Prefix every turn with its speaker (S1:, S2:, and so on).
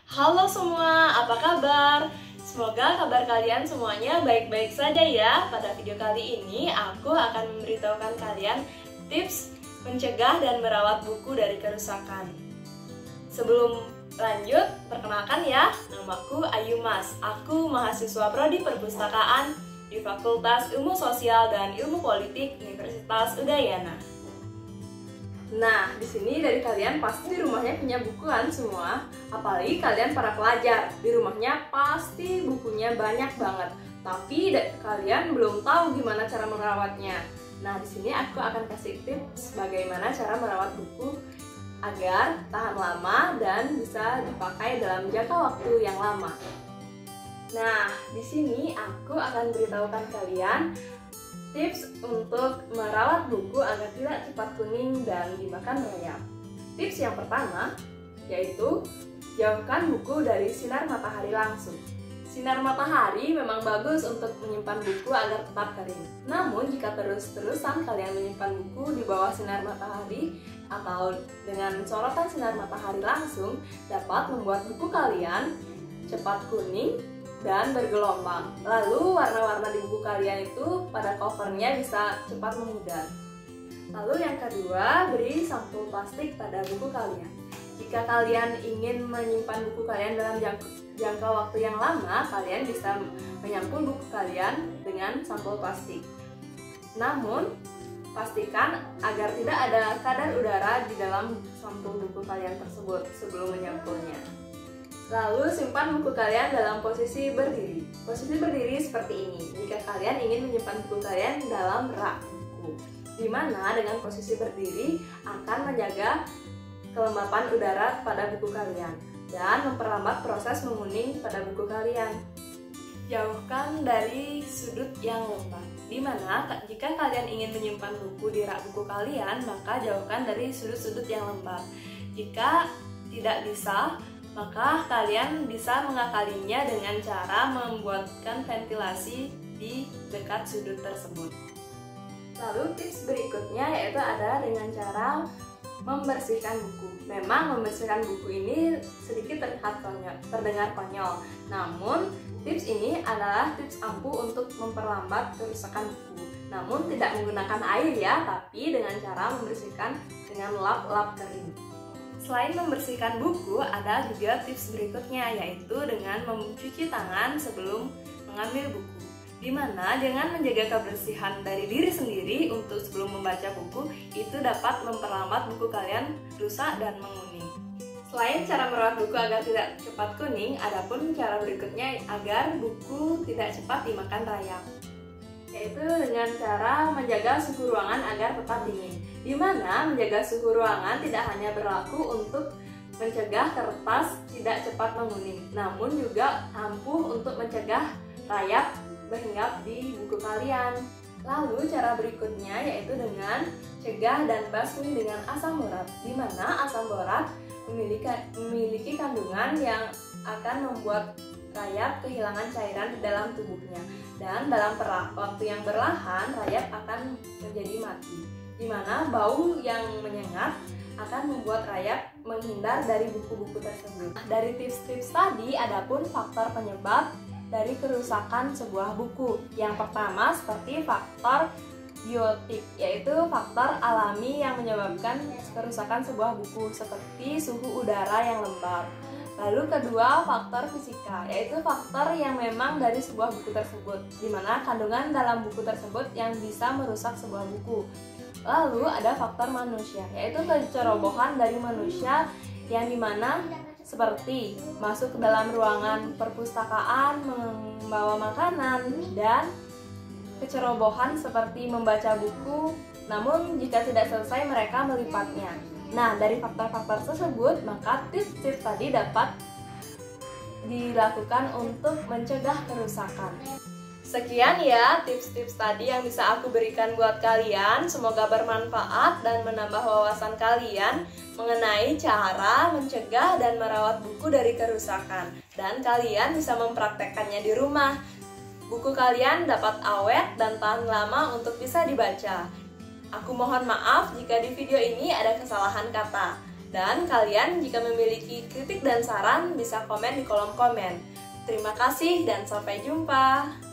S1: Halo semua, apa kabar? Semoga kabar kalian semuanya baik-baik saja ya. Pada video kali ini aku akan memberitahukan kalian tips mencegah dan merawat buku dari kerusakan. Sebelum lanjut, perkenalkan ya, namaku Ayu Mas. Aku mahasiswa Prodi Perpustakaan di Fakultas Ilmu Sosial dan Ilmu Politik Universitas Udayana. Nah, di sini dari kalian pasti di rumahnya punya buku kan semua. Apalagi kalian para pelajar, di rumahnya pasti bukunya banyak banget. Tapi kalian belum tahu gimana cara merawatnya. Nah, di sini aku akan kasih tips bagaimana cara merawat buku agar tahan lama dan bisa dipakai dalam jangka waktu yang lama. Nah, di sini aku akan beritahukan kalian tips untuk merawat buku agar tidak cepat kuning dan dimakan rayap. Tips yang pertama yaitu jauhkan buku dari sinar matahari langsung. Sinar matahari memang bagus untuk menyimpan buku agar tetap kering. Namun jika terus-terusan kalian menyimpan buku di bawah sinar matahari atau dengan sorotan sinar matahari langsung, dapat membuat buku kalian cepat kuning dan bergelombang. Lalu warna-warna di buku kalian itu pada covernya bisa cepat memudar. Lalu yang kedua, beri sampul plastik pada buku kalian. Jika kalian ingin menyimpan buku kalian dalam jangka waktu yang lama, kalian bisa menyampul buku kalian dengan sampul plastik. Namun, pastikan agar tidak ada kadar udara di dalam sampul buku kalian tersebut sebelum menyampulnya. Lalu simpan buku kalian dalam posisi berdiri. Posisi berdiri seperti ini jika kalian ingin menyimpan buku kalian dalam rak buku, di mana dengan posisi berdiri akan menjaga kelembapan udara pada buku kalian dan memperlambat proses menguning pada buku kalian. Jauhkan dari sudut yang lembab, di mana jika kalian ingin menyimpan buku di rak buku kalian, maka jauhkan dari sudut-sudut yang lembab. Jika tidak bisa, maka kalian bisa mengakalinya dengan cara membuatkan ventilasi di dekat sudut tersebut. Lalu tips berikutnya yaitu ada dengan cara membersihkan buku. Memang membersihkan buku ini sedikit terdengar konyol. Namun tips ini adalah tips ampuh untuk memperlambat kerusakan buku. Namun tidak menggunakan air ya, tapi dengan cara membersihkan dengan lap-lap kering. Selain membersihkan buku, ada juga tips berikutnya yaitu dengan mencuci tangan sebelum mengambil buku. Di mana dengan menjaga kebersihan dari diri sendiri untuk sebelum membaca buku, itu dapat memperlambat buku kalian rusak dan menguning. Selain cara merawat buku agar tidak cepat kuning, ada pun cara berikutnya agar buku tidak cepat dimakan rayap, yaitu dengan cara menjaga suhu ruangan agar tetap dingin. Di mana menjaga suhu ruangan tidak hanya berlaku untuk mencegah kertas tidak cepat menguning, namun juga ampuh untuk mencegah rayap berhinggap di buku kalian. Lalu cara berikutnya yaitu dengan cegah dan basmi dengan asam borat, di mana asam borat memiliki kandungan yang akan membuat rayap kehilangan cairan di dalam tubuhnya, dan dalam waktu yang berlahan rayap akan menjadi mati, di mana bau yang menyengat akan membuat rayap menghindar dari buku-buku tersebut. Dari tips-tips tadi, adapun faktor penyebab dari kerusakan sebuah buku. Yang pertama seperti faktor biotik, yaitu faktor alami yang menyebabkan kerusakan sebuah buku seperti suhu udara yang lembab. Lalu kedua, faktor fisika, yaitu faktor yang memang dari sebuah buku tersebut, di mana kandungan dalam buku tersebut yang bisa merusak sebuah buku. Lalu ada faktor manusia, yaitu kecerobohan dari manusia yang dimana seperti masuk ke dalam ruangan perpustakaan, membawa makanan, dan kecerobohan seperti membaca buku, namun jika tidak selesai mereka melipatnya. Nah, dari faktor-faktor tersebut, maka tips-tips tadi dapat dilakukan untuk mencegah kerusakan. Sekian ya tips-tips tadi yang bisa aku berikan buat kalian. Semoga bermanfaat dan menambah wawasan kalian mengenai cara mencegah dan merawat buku dari kerusakan. Dan kalian bisa mempraktekkannya di rumah. Buku kalian dapat awet dan tahan lama untuk bisa dibaca. Aku mohon maaf jika di video ini ada kesalahan kata. Dan kalian jika memiliki kritik dan saran bisa komen di kolom komen. Terima kasih dan sampai jumpa.